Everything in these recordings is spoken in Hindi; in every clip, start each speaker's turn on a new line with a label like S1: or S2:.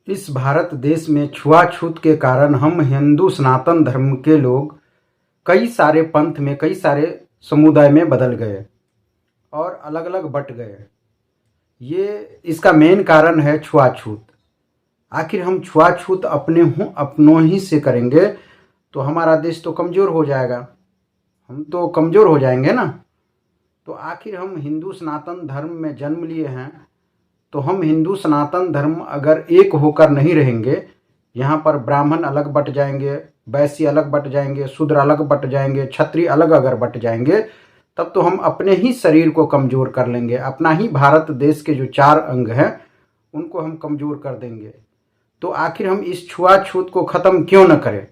S1: इस भारत देश में छुआछूत के कारण हम हिंदू सनातन धर्म के लोग कई सारे पंथ में, कई सारे समुदाय में बदल गए और अलग अलग बट गए। ये इसका मेन कारण है छुआछूत। आखिर हम छुआछूत अपनों ही से करेंगे तो हमारा देश तो कमज़ोर हो जाएगा, हम तो कमज़ोर हो जाएंगे ना। तो आखिर हम हिंदू सनातन धर्म में जन्म लिए हैं, तो हम हिंदू सनातन धर्म अगर एक होकर नहीं रहेंगे, यहाँ पर ब्राह्मण अलग बट जाएंगे, वैश्य अलग बट जाएंगे, शूद्र अलग बट जाएंगे, क्षत्रिय अलग अगर बट जाएंगे, तब तो हम अपने ही शरीर को कमज़ोर कर लेंगे। अपना ही भारत देश के जो 4 अंग हैं उनको हम कमज़ोर कर देंगे। तो आखिर हम इस छुआछूत को ख़त्म क्यों न करें।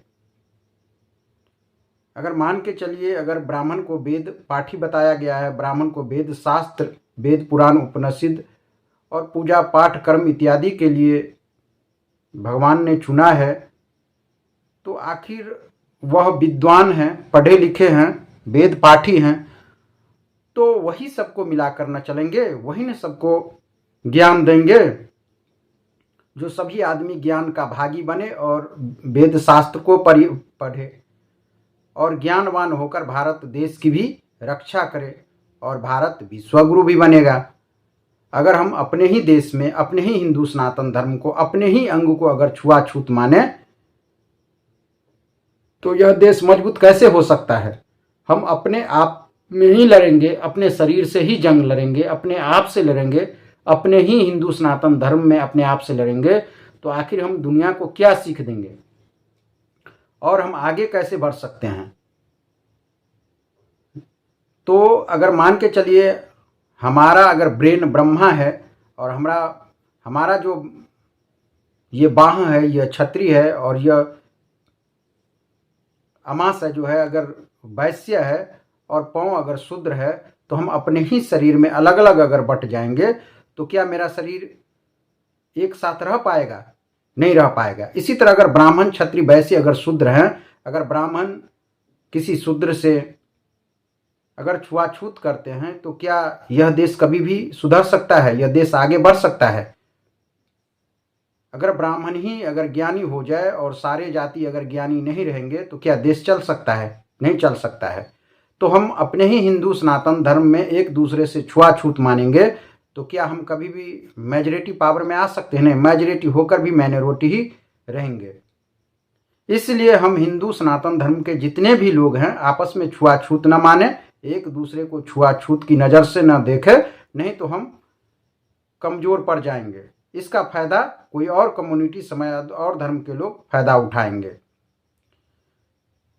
S1: अगर मान के चलिए, अगर ब्राह्मण को वेद पाठी बताया गया है, ब्राह्मण को वेद शास्त्र, वेद पुराण उपनिषद और पूजा पाठ कर्म इत्यादि के लिए भगवान ने चुना है, तो आखिर वह विद्वान हैं, पढ़े लिखे हैं, वेद पाठी हैं, तो वही सबको मिलाकर न चलेंगे, वही न सबको ज्ञान देंगे, जो सभी आदमी ज्ञान का भागी बने और वेद शास्त्र को पढ़े और ज्ञानवान होकर भारत देश की भी रक्षा करे और भारत विश्वगुरु भी बनेगा। अगर हम अपने ही देश में, अपने ही हिंदू सनातन धर्म को, अपने ही अंग को अगर छुआछूत माने, तो यह देश मजबूत कैसे हो सकता है। हम अपने आप में ही लड़ेंगे, अपने शरीर से ही जंग लड़ेंगे, अपने आप से लड़ेंगे, अपने ही हिंदू सनातन धर्म में अपने आप से लड़ेंगे, तो आखिर हम दुनिया को क्या सीख देंगे और हम आगे कैसे बढ़ सकते हैं। तो अगर मान के चलिए, हमारा अगर ब्रेन ब्रह्मा है और हमारा जो ये बाह है, यह क्षत्रिय है और यह अमास है जो है अगर वैश्य है और पाँव अगर शूद्र है, तो हम अपने ही शरीर में अलग अलग अगर बट जाएंगे, तो क्या मेरा शरीर एक साथ रह पाएगा? नहीं रह पाएगा। इसी तरह अगर ब्राह्मण क्षत्रिय वैश्य अगर शूद्र हैं, अगर ब्राह्मण किसी शूद्र से अगर छुआछूत करते हैं, तो क्या यह देश कभी भी सुधर सकता है? यह देश आगे बढ़ सकता है? अगर ब्राह्मण ही अगर ज्ञानी हो जाए और सारे जाति अगर ज्ञानी नहीं रहेंगे, तो क्या देश चल सकता है? नहीं चल सकता है। तो हम अपने ही हिंदू सनातन धर्म में एक दूसरे से छुआछूत मानेंगे, तो क्या हम कभी भी मेजॉरिटी पावर में आ सकते हैं? नहीं, मेजॉरिटी होकर भी माइनॉरिटी ही रहेंगे। इसलिए हम हिंदू सनातन धर्म के जितने भी लोग हैं आपस में छुआछूत न माने, एक दूसरे को छुआछूत की नज़र से न देखें, नहीं तो हम कमज़ोर पड़ जाएंगे। इसका फायदा कोई और कम्युनिटी, समाज और धर्म के लोग फायदा उठाएंगे।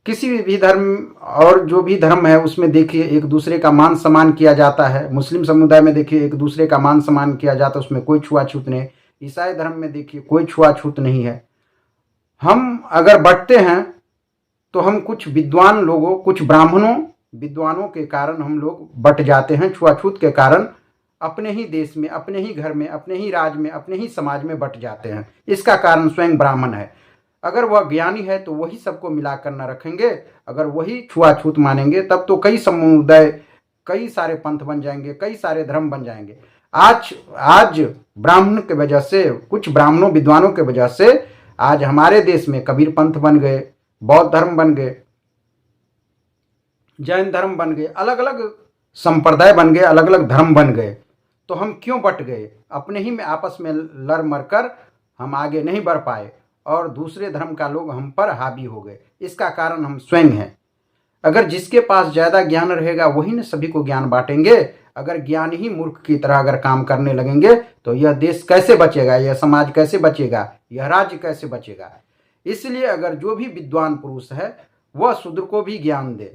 S1: किसी भी धर्म और जो भी धर्म है उसमें देखिए एक दूसरे का मान सम्मान किया जाता है। मुस्लिम समुदाय में देखिए एक दूसरे का मान सम्मान किया जाता है, उसमें कोई छुआछूत नहीं। ईसाई धर्म में देखिए कोई छुआछूत नहीं है। हम अगर बढ़ते हैं तो हम कुछ विद्वान लोगों, कुछ विद्वानों के कारण हम लोग बट जाते हैं। छुआछूत के कारण अपने ही देश में, अपने ही घर में, अपने ही राज्य में, अपने ही समाज में बट जाते हैं। इसका कारण स्वयं ब्राह्मण है। अगर वह ज्ञानी है तो वही सबको मिलाकर न रखेंगे, अगर वही छुआछूत मानेंगे, तब तो कई समुदाय, कई सारे पंथ बन जाएंगे, कई सारे धर्म बन जाएंगे। आज ब्राह्मण के वजह से, कुछ ब्राह्मणों विद्वानों के वजह से आज हमारे देश में कबीर पंथ बन गए, बौद्ध धर्म बन गए, जैन धर्म बन गए, अलग अलग संप्रदाय बन गए, अलग अलग धर्म बन गए। तो हम क्यों बट गए? अपने ही में आपस में लड़ मर कर हम आगे नहीं बढ़ पाए और दूसरे धर्म का लोग हम पर हावी हो गए। इसका कारण हम स्वयं हैं। अगर जिसके पास ज़्यादा ज्ञान रहेगा वही न सभी को ज्ञान बांटेंगे। अगर ज्ञान ही मूर्ख की तरह अगर काम करने लगेंगे, तो यह देश कैसे बचेगा? यह समाज कैसे बचेगा? यह राज्य कैसे बचेगा? इसलिए अगर जो भी विद्वान पुरुष है वह शूद्र को भी ज्ञान दे,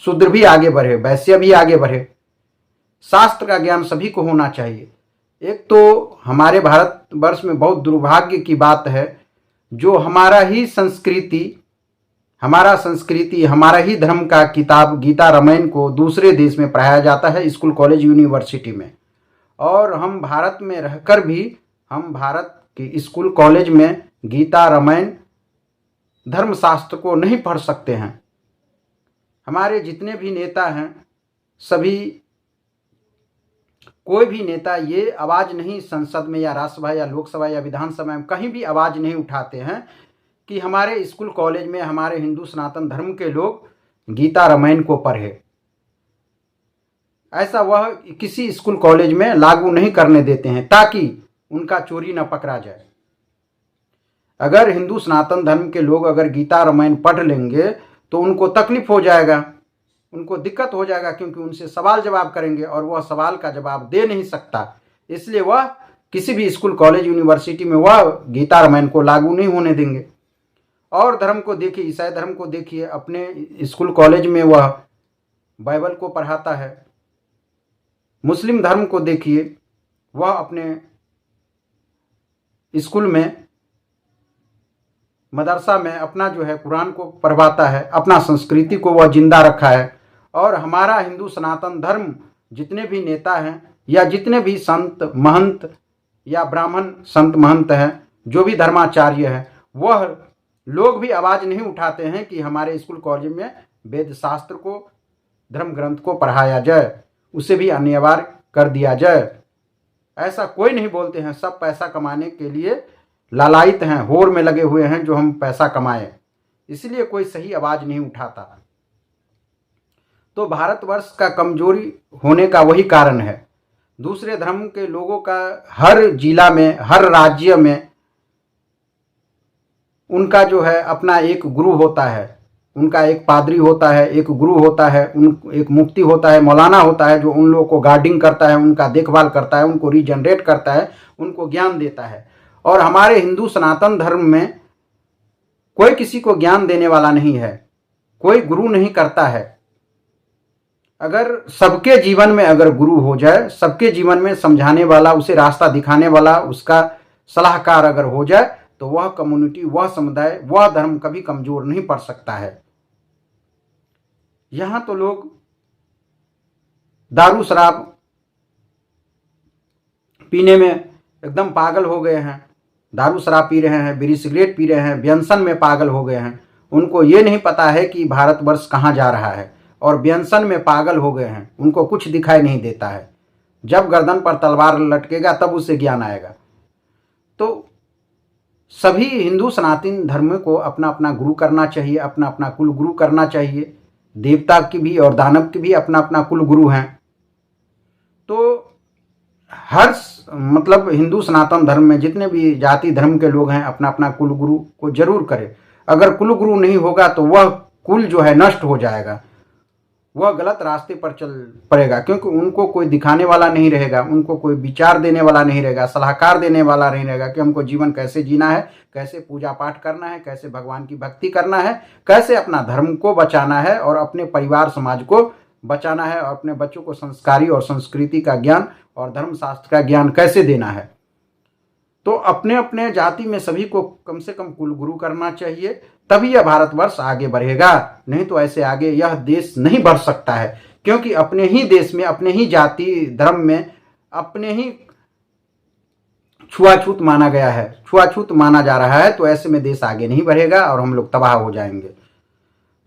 S1: शूद्र भी आगे बढ़े, वैश्य भी आगे बढ़े। शास्त्र का ज्ञान सभी को होना चाहिए। एक तो हमारे भारतवर्ष में बहुत दुर्भाग्य की बात है, जो हमारा ही संस्कृति, हमारा ही धर्म का किताब गीता रामायण को दूसरे देश में पढ़ाया जाता है, स्कूल कॉलेज यूनिवर्सिटी में, और हम भारत में रहकर भी हम भारत के स्कूल कॉलेज में गीता रामायण धर्मशास्त्र को नहीं पढ़ सकते हैं। हमारे जितने भी नेता हैं सभी कोई भी नेता ये आवाज़ नहीं संसद में या राज्यसभा या लोकसभा या विधानसभा में कहीं भी आवाज़ नहीं उठाते हैं कि हमारे स्कूल कॉलेज में हमारे हिंदू सनातन धर्म के लोग गीता रामायण को पढ़े। ऐसा वह किसी स्कूल कॉलेज में लागू नहीं करने देते हैं ताकि उनका चोरी न पकड़ा जाए। अगर हिंदू सनातन धर्म के लोग अगर गीता रामायण पढ़ लेंगे तो उनको तकलीफ हो जाएगा, उनको दिक्कत हो जाएगा, क्योंकि उनसे सवाल जवाब करेंगे और वह सवाल का जवाब दे नहीं सकता। इसलिए वह किसी भी स्कूल कॉलेज यूनिवर्सिटी में वह गीता रामायण को लागू नहीं होने देंगे। और धर्म को देखिए, ईसाई धर्म को देखिए, अपने स्कूल कॉलेज में वह बाइबल को पढ़ाता है। मुस्लिम धर्म को देखिए, वह अपने स्कूल में मदरसा में अपना जो है कुरान को पढ़वाता है, अपना संस्कृति को वह जिंदा रखा है। और हमारा हिंदू सनातन धर्म जितने भी नेता हैं या जितने भी संत महंत या ब्राह्मण संत महंत हैं, जो भी धर्माचार्य हैं, वह लोग भी आवाज़ नहीं उठाते हैं कि हमारे स्कूल कॉलेज में वेद शास्त्र को, धर्म ग्रंथ को पढ़ाया जाए, उसे भी अनिवार्य कर दिया जाए। ऐसा कोई नहीं बोलते हैं। सब पैसा कमाने के लिए लालायित हैं, होर में लगे हुए हैं जो हम पैसा कमाएं, इसलिए कोई सही आवाज़ नहीं उठाता। तो भारतवर्ष का कमजोरी होने का वही कारण है। दूसरे धर्म के लोगों का हर जिला में, हर राज्य में उनका जो है अपना एक गुरु होता है, उनका एक पादरी होता है, एक गुरु होता है, एक मुफ्ती होता है, मौलाना होता है, जो उन लोगों को गार्डिंग करता है, उनका देखभाल करता है, उनको रीजनरेट करता है, उनको ज्ञान देता है। और हमारे हिंदू सनातन धर्म में कोई किसी को ज्ञान देने वाला नहीं है, कोई गुरु नहीं करता है। अगर सबके जीवन में अगर गुरु हो जाए, सबके जीवन में समझाने वाला, उसे रास्ता दिखाने वाला, उसका सलाहकार अगर हो जाए, तो वह कम्युनिटी, वह समुदाय, वह धर्म कभी कमजोर नहीं पड़ सकता है। यहां तो लोग दारू शराब पीने में एकदम पागल हो गए हैं, दारू शराब पी रहे हैं, बीड़ी सिगरेट पी रहे हैं, व्यसन में पागल हो गए हैं। उनको ये नहीं पता है कि भारतवर्ष कहाँ जा रहा है, और व्यसन में पागल हो गए हैं, उनको कुछ दिखाई नहीं देता है। जब गर्दन पर तलवार लटकेगा तब उसे ज्ञान आएगा। तो सभी हिंदू सनातन धर्म को अपना अपना गुरु करना चाहिए, अपना अपना कुल गुरु करना चाहिए। देवता की भी और दानव की भी अपना अपना कुल गुरु हैं। तो हर मतलब हिंदू सनातन धर्म में जितने भी जाति धर्म के लोग हैं, अपना अपना कुल गुरु को जरूर करें। अगर कुल गुरु नहीं होगा तो वह कुल जो है नष्ट हो जाएगा, वह गलत रास्ते पर चल पड़ेगा, क्योंकि उनको कोई दिखाने वाला नहीं रहेगा, उनको कोई विचार देने वाला नहीं रहेगा, सलाहकार देने वाला नहीं रहेगा कि हमको जीवन कैसे जीना है, कैसे पूजा पाठ करना है, कैसे भगवान की भक्ति करना है, कैसे अपना धर्म को बचाना है और अपने परिवार समाज को बचाना है, और अपने बच्चों को संस्कारी और संस्कृति का ज्ञान और धर्मशास्त्र का ज्ञान कैसे देना है। तो अपने अपने जाति में सभी को कम से कम कुल गुरु करना चाहिए, तभी यह भारतवर्ष आगे बढ़ेगा। नहीं तो ऐसे आगे यह देश नहीं बढ़ सकता है, क्योंकि अपने ही देश में, अपने ही जाति धर्म में, अपने ही छुआछूत माना गया है, छुआछूत माना जा रहा है। तो ऐसे में देश आगे नहीं बढ़ेगा और हम लोग तबाह हो जाएंगे।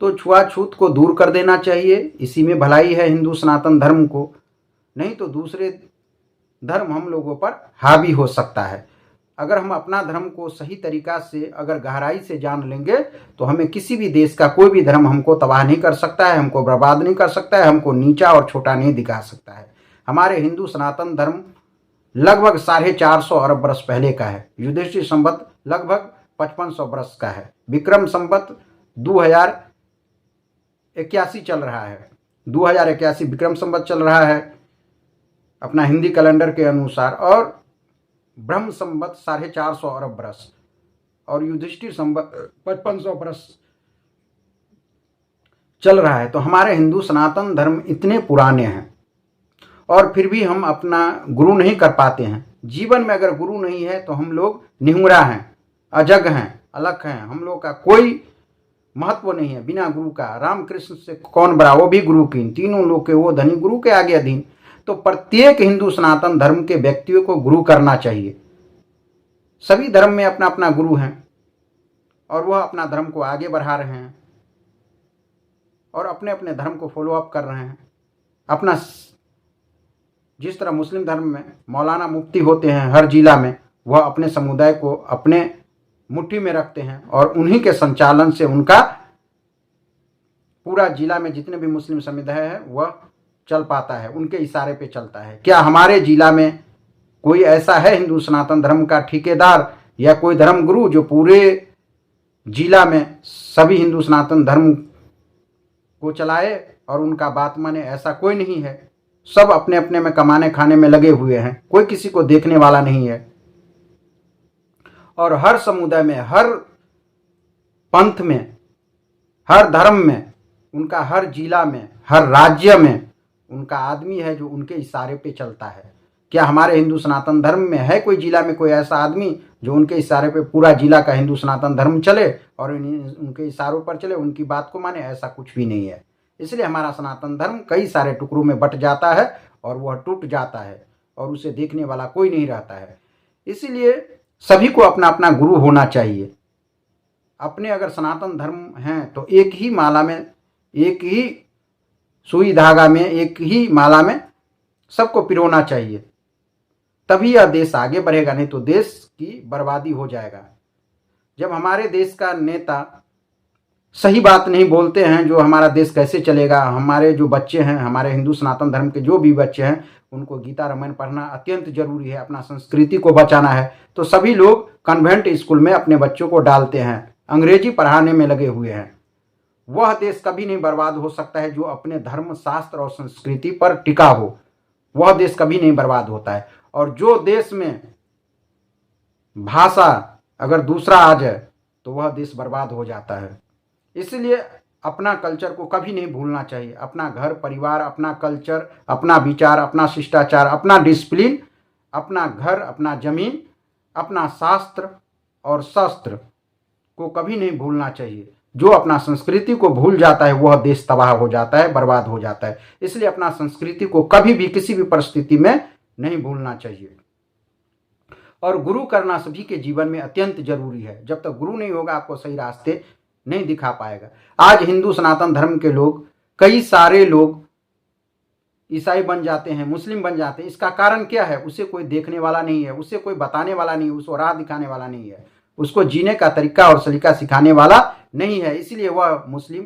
S1: तो छुआछूत को दूर कर देना चाहिए, इसी में भलाई है हिंदू सनातन धर्म को। नहीं तो दूसरे धर्म हम लोगों पर हावी हो सकता है। अगर हम अपना धर्म को सही तरीका से अगर गहराई से जान लेंगे तो हमें किसी भी देश का कोई भी धर्म हमको तबाह नहीं कर सकता है, हमको बर्बाद नहीं कर सकता है, हमको नीचा और छोटा नहीं दिखा सकता है। हमारे हिंदू सनातन धर्म लगभग 450 अरब वर्ष पहले का है। युधिष्ठिर संवत लगभग 5500 वर्ष का है। विक्रम संवत 2081 चल रहा है, 2081 विक्रम संवत चल रहा है अपना हिंदी कैलेंडर के अनुसार, और ब्रह्म संवत 450 अरब वर्ष, और युधिष्ठिर संवत 5500 वर्ष चल रहा है। तो हमारे हिंदू सनातन धर्म इतने पुराने हैं और फिर भी हम अपना गुरु नहीं कर पाते हैं। जीवन में अगर गुरु नहीं है तो हम लोग निहुरा हैं, अजग हैं, अलग हैं, हम लोग का कोई महत्व नहीं है बिना गुरु का। रामकृष्ण से कौन बड़ा, वो भी गुरु की, तीनों लोग के वो धनी, गुरु के आगे अधीन। तो प्रत्येक हिंदू सनातन धर्म के व्यक्तियों को गुरु करना चाहिए। सभी धर्म में अपना अपना गुरु हैं और वह अपना धर्म को आगे बढ़ा रहे हैं और अपने अपने धर्म को फॉलो अप कर रहे हैं, अपना जिस तरह मुस्लिम धर्म में मौलाना मुफ्ती होते हैं हर जिला में, वह अपने समुदाय को अपने मुट्ठी में रखते हैं और उन्हीं के संचालन से उनका पूरा जिला में जितने भी मुस्लिम समुदाय है वह चल पाता है, उनके इशारे पे चलता है। क्या हमारे जिला में कोई ऐसा है हिंदू सनातन धर्म का ठेकेदार या कोई धर्म गुरु जो पूरे जिला में सभी हिंदू सनातन धर्म को चलाए और उनका बात माने? ऐसा कोई नहीं है। सब अपने अपने में कमाने खाने में लगे हुए हैं, कोई किसी को देखने वाला नहीं है। और हर समुदाय में, हर पंथ में, हर धर्म में, उनका हर जिला में, हर राज्य में उनका आदमी है जो उनके इशारे पे चलता है। क्या हमारे हिंदू सनातन धर्म में है कोई जिला में कोई ऐसा आदमी जो उनके इशारे पे पूरा जिला का हिंदू सनातन धर्म चले और उनके इशारों पर चले, उनकी बात को माने? ऐसा कुछ भी नहीं है। इसलिए हमारा सनातन धर्म कई सारे टुकड़ों में बट जाता है और वह टूट जाता है और उसे देखने वाला कोई नहीं रहता है। इसीलिए सभी को अपना अपना गुरु होना चाहिए। अपने अगर सनातन धर्म हैं तो एक ही माला में, एक ही सुई धागा में, एक ही माला में सबको पिरोना चाहिए, तभी यह देश आगे बढ़ेगा, नहीं तो देश की बर्बादी हो जाएगा। जब हमारे देश का नेता सही बात नहीं बोलते हैं, जो हमारा देश कैसे चलेगा, हमारे जो बच्चे हैं, हमारे हिंदू सनातन धर्म के जो भी बच्चे हैं, उनको गीता रामायण पढ़ना अत्यंत जरूरी है, अपना संस्कृति को बचाना है, तो सभी लोग कन्वेंट स्कूल में अपने बच्चों को डालते हैं, अंग्रेजी पढ़ाने में लगे हुए हैं। वह देश कभी नहीं बर्बाद हो सकता है जो अपने धर्म, शास्त्र और संस्कृति पर टिका हो। वह देश कभी नहीं बर्बाद होता है। और जो देश में भाषा अगर दूसरा आ जाए तो वह देश बर्बाद हो जाता है। इसलिए अपना कल्चर को कभी नहीं भूलना चाहिए। अपना घर परिवार, अपना कल्चर, अपना विचार, अपना शिष्टाचार, अपना डिसिप्लिन, अपना घर, अपना जमीन, अपना शास्त्र और शस्त्र को कभी नहीं भूलना चाहिए। जो अपना संस्कृति को भूल जाता है वह देश तबाह हो जाता है, बर्बाद हो जाता है। इसलिए अपना संस्कृति को कभी भी किसी भी परिस्थिति में नहीं भूलना चाहिए। और गुरु करना सभी के जीवन में अत्यंत जरूरी है। जब तक गुरु नहीं होगा आपको सही रास्ते नहीं दिखा पाएगा। आज हिंदू सनातन धर्म के लोग, कई सारे लोग ईसाई बन जाते हैं, मुस्लिम बन जाते हैं। इसका कारण क्या है? उसे कोई देखने वाला नहीं है, उसे कोई बताने वाला नहीं है, उसको राह दिखाने वाला नहीं है, उसको जीने का तरीका और सलीका सिखाने वाला नहीं है। इसलिए वह मुस्लिम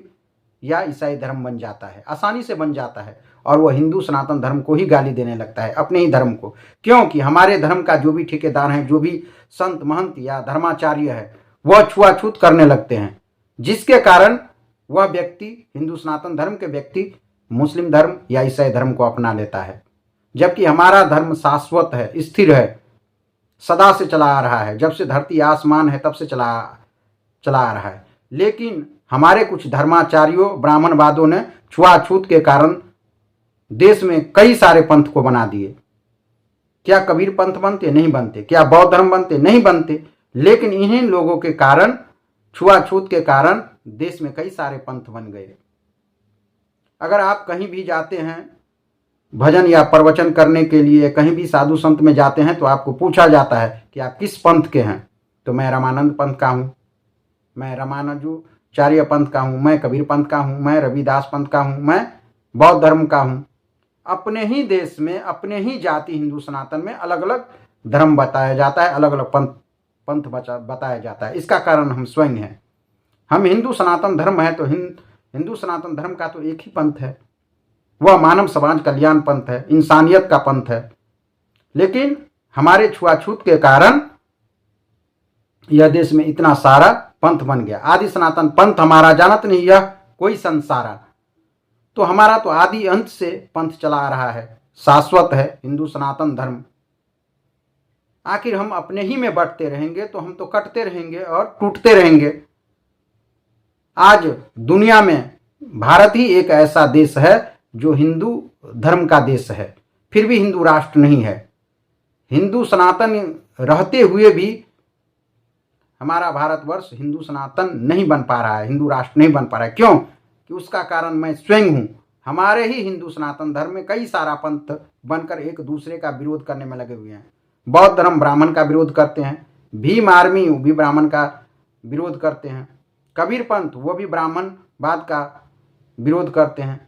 S1: या ईसाई धर्म बन जाता है, आसानी से बन जाता है, और वह हिंदू सनातन धर्म को ही गाली देने लगता है, अपने ही धर्म को। क्योंकि हमारे धर्म का जो भी ठेकेदार हैं, जो भी संत महंत या धर्माचार्य है, वह छुआछूत करने लगते हैं, जिसके कारण वह व्यक्ति, हिंदू सनातन धर्म के व्यक्ति, मुस्लिम धर्म या ईसाई धर्म को अपना लेता है। जबकि हमारा धर्म शाश्वत है, स्थिर है, सदा से चला आ रहा है, जब से धरती आसमान है तब से चला आ रहा है। लेकिन हमारे कुछ धर्माचार्यों, ब्राह्मणवादों ने छुआछूत के कारण देश में कई सारे पंथ को बना दिए। क्या कबीर पंथ बनते? नहीं बनते। क्या बौद्ध धर्म बनते? नहीं बनते। लेकिन इन्हीं लोगों के कारण, छुआछूत के कारण देश में कई सारे पंथ बन गए। अगर आप कहीं भी जाते हैं भजन या प्रवचन करने के लिए, कहीं भी साधु संत में जाते हैं, तो आपको पूछा जाता है कि आप किस पंथ के हैं? तो मैं रामानंद पंथ का हूँ, मैं रामानुजाचार्य पंथ का हूँ, मैं कबीर पंथ का हूँ, मैं रविदास पंथ का हूँ, मैं बौद्ध धर्म का हूँ। अपने ही देश में, अपने ही जाति हिंदू सनातन में अलग अलग धर्म बताया जाता है, अलग अलग पंथ बताया जाता है। इसका कारण हम स्वयं हैं। हम हिंदू सनातन धर्म है तो हिंदू सनातन धर्म का तो एक ही पंथ है, वह मानव समाज कल्याण पंथ है, इंसानियत का पंथ है। लेकिन हमारे छुआछूत के कारण यह देश में इतना सारा पंथ बन गया। आदि सनातन पंथ हमारा जानत नहीं, यह कोई संसारा। तो हमारा तो आदि अंत से पंथ चला आ रहा है, शाश्वत है हिंदू सनातन धर्म। आखिर हम अपने ही में बंटते रहेंगे तो हम तो कटते रहेंगे और टूटते रहेंगे। आज दुनिया में भारत ही एक ऐसा देश है जो हिंदू धर्म का देश है, फिर भी हिंदू राष्ट्र नहीं है। हिंदू सनातन रहते हुए भी हमारा भारतवर्ष हिंदू सनातन नहीं बन पा रहा है, हिंदू राष्ट्र नहीं बन पा रहा है। क्यों? कि उसका कारण मैं स्वयं हूँ। हमारे ही हिंदू सनातन धर्म में कई सारा पंथ बनकर एक दूसरे का विरोध करने में लगे हुए हैं। बौद्ध धर्म ब्राह्मण का विरोध करते हैं, भीम आर्मी भी ब्राह्मण का विरोध करते हैं, कबीर पंथ वो भी ब्राह्मणवाद का विरोध करते हैं।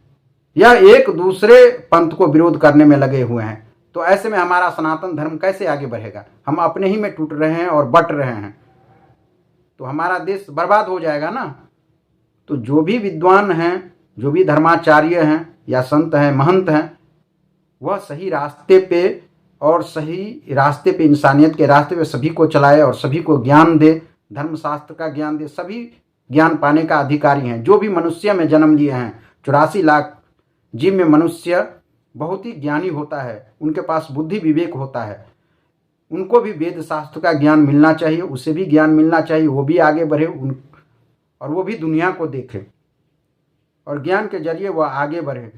S1: यह एक दूसरे पंथ को विरोध करने में लगे हुए हैं। तो ऐसे में हमारा सनातन धर्म कैसे आगे बढ़ेगा? हम अपने ही में टूट रहे हैं और बट रहे हैं, तो हमारा देश बर्बाद हो जाएगा ना। तो जो भी विद्वान हैं, जो भी धर्माचार्य हैं या संत हैं, महंत हैं, वह सही रास्ते पे और सही रास्ते पे, इंसानियत के रास्ते पे सभी को चलाए और सभी को ज्ञान दे, धर्मशास्त्र का ज्ञान दे। सभी ज्ञान पाने का अधिकारी हैं। जो भी मनुष्य में जन्म लिए हैं, 84 लाख जीव में मनुष्य बहुत ही ज्ञानी होता है, उनके पास बुद्धि विवेक होता है। उनको भी वेद शास्त्र का ज्ञान मिलना चाहिए, उसे भी ज्ञान मिलना चाहिए, वो भी आगे बढ़े और वो भी दुनिया को देखे और ज्ञान के जरिए वह आगे बढ़े।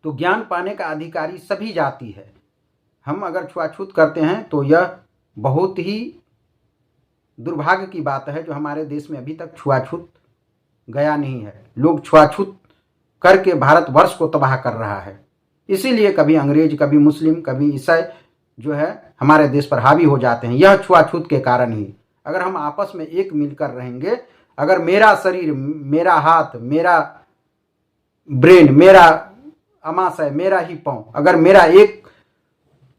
S1: तो ज्ञान पाने का अधिकारी सभी जाति है। हम अगर छुआछूत करते हैं तो यह बहुत ही दुर्भाग्य की बात है, जो हमारे देश में अभी तक छुआछूत गया नहीं है। लोग छुआछूत करके भारतवर्ष को तबाह कर रहा है। इसीलिए कभी अंग्रेज, कभी मुस्लिम, कभी ईसाई जो है हमारे देश पर हावी हो जाते हैं, यह छुआछूत के कारण ही। अगर हम आपस में एक मिलकर रहेंगे, अगर मेरा शरीर, मेरा हाथ, मेरा ब्रेन, मेरा अमाशय, मेरा ही पांव, अगर मेरा एक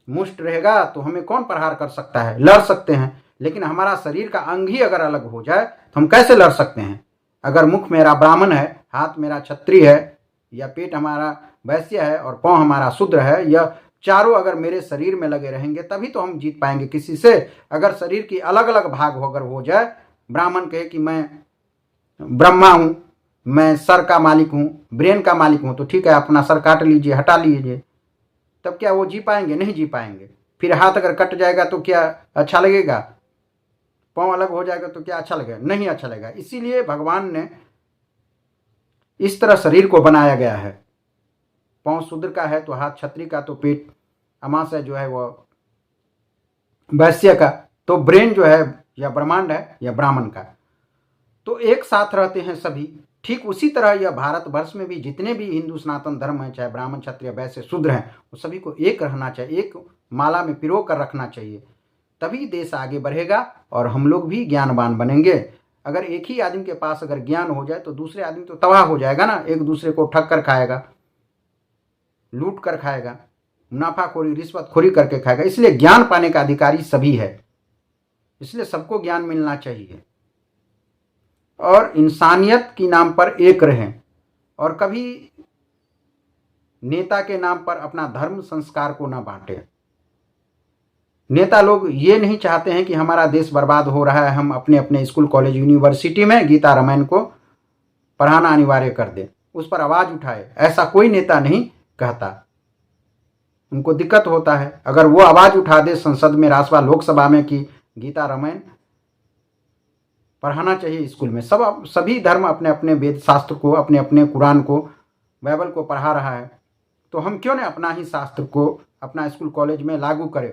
S1: मुष्ट रहेगा तो हमें कौन प्रहार कर सकता है? लड़ सकते हैं। लेकिन हमारा शरीर का अंग ही अगर अलग हो जाए तो हम कैसे लड़ सकते हैं? अगर मुख मेरा ब्राह्मण है, हाथ मेरा क्षत्रिय है, या पेट हमारा वैश्य है और पांव हमारा शूद्र है, यह चारों अगर मेरे शरीर में लगे रहेंगे तभी तो हम जीत पाएंगे किसी से। अगर शरीर की अलग अलग भाग अगर हो जाए, ब्राह्मण कहे कि मैं ब्रह्मा हूँ, मैं सर का मालिक हूँ, ब्रेन का मालिक हूँ, तो ठीक है, अपना सर काट लीजिए, हटा लीजिए, तब क्या वो जी पाएंगे? नहीं जी पाएंगे। फिर हाथ अगर कट जाएगा तो क्या अच्छा लगेगा? पांव अलग हो जाएगा तो क्या अच्छा लगेगा? नहीं अच्छा लगेगा। इसीलिए भगवान ने इस तरह शरीर को बनाया गया है। पांव शूद्र का है तो हाथ क्षत्रिय का, तो पेट अमाशय जो है वह वैश्य का, तो ब्रेन जो है या ब्रह्मांड है या ब्राह्मण का। तो एक साथ रहते हैं सभी। ठीक उसी तरह यह भारतवर्ष में भी जितने भी हिंदू सनातन धर्म हैं, चाहे ब्राह्मण, क्षत्रिय, वैश्य, शूद्र हैं, वो सभी को एक रहना चाहिए, एक माला में पिरो कर रखना चाहिए। तभी देश आगे बढ़ेगा और हम लोग भी ज्ञानवान बनेंगे। अगर एक ही आदमी के पास अगर ज्ञान हो जाए तो दूसरे आदमी तो तबाह हो जाएगा ना, एक दूसरे को ठग कर खाएगा, लूट कर खाएगा, मुनाफाखोरी, रिश्वतखोरी करके खाएगा। इसलिए ज्ञान पाने का अधिकारी सभी है, इसलिए सबको ज्ञान मिलना चाहिए और इंसानियत की नाम पर एक रहें और कभी नेता के नाम पर अपना धर्म संस्कार को ना बांटें। नेता लोग ये नहीं चाहते हैं कि हमारा देश बर्बाद हो रहा है, हम अपने अपने स्कूल, कॉलेज, यूनिवर्सिटी में गीता रामायण को पढ़ाना अनिवार्य कर दें, उस पर आवाज उठाए। ऐसा कोई नेता नहीं कहता। उनको दिक्कत होता है अगर वो आवाज उठा दे संसद में, राज्यसभा, लोकसभा में कि गीता रामायण पढ़ाना चाहिए स्कूल में। सभी धर्म अपने अपने वेद शास्त्र को, अपने अपने कुरान को, बाइबल को पढ़ा रहा है, तो हम क्यों न अपना ही शास्त्र को अपना स्कूल कॉलेज में लागू करें।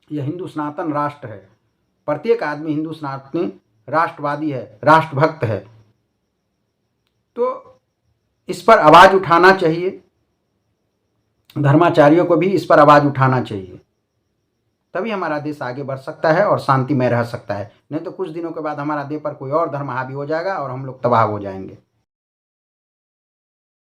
S1: यह हिंदू सनातन राष्ट्र है, प्रत्येक आदमी हिंदू सनातनी राष्ट्रवादी है, राष्ट्रभक्त है, तो इस पर आवाज उठाना चाहिए। धर्माचार्यों को भी इस पर आवाज उठाना चाहिए, तभी हमारा देश आगे बढ़ सकता है और शांतिमय रह सकता है। नहीं तो कुछ दिनों के बाद हमारा देश पर कोई और धर्म हावी हो जाएगा और हम लोग तबाह हो जाएंगे।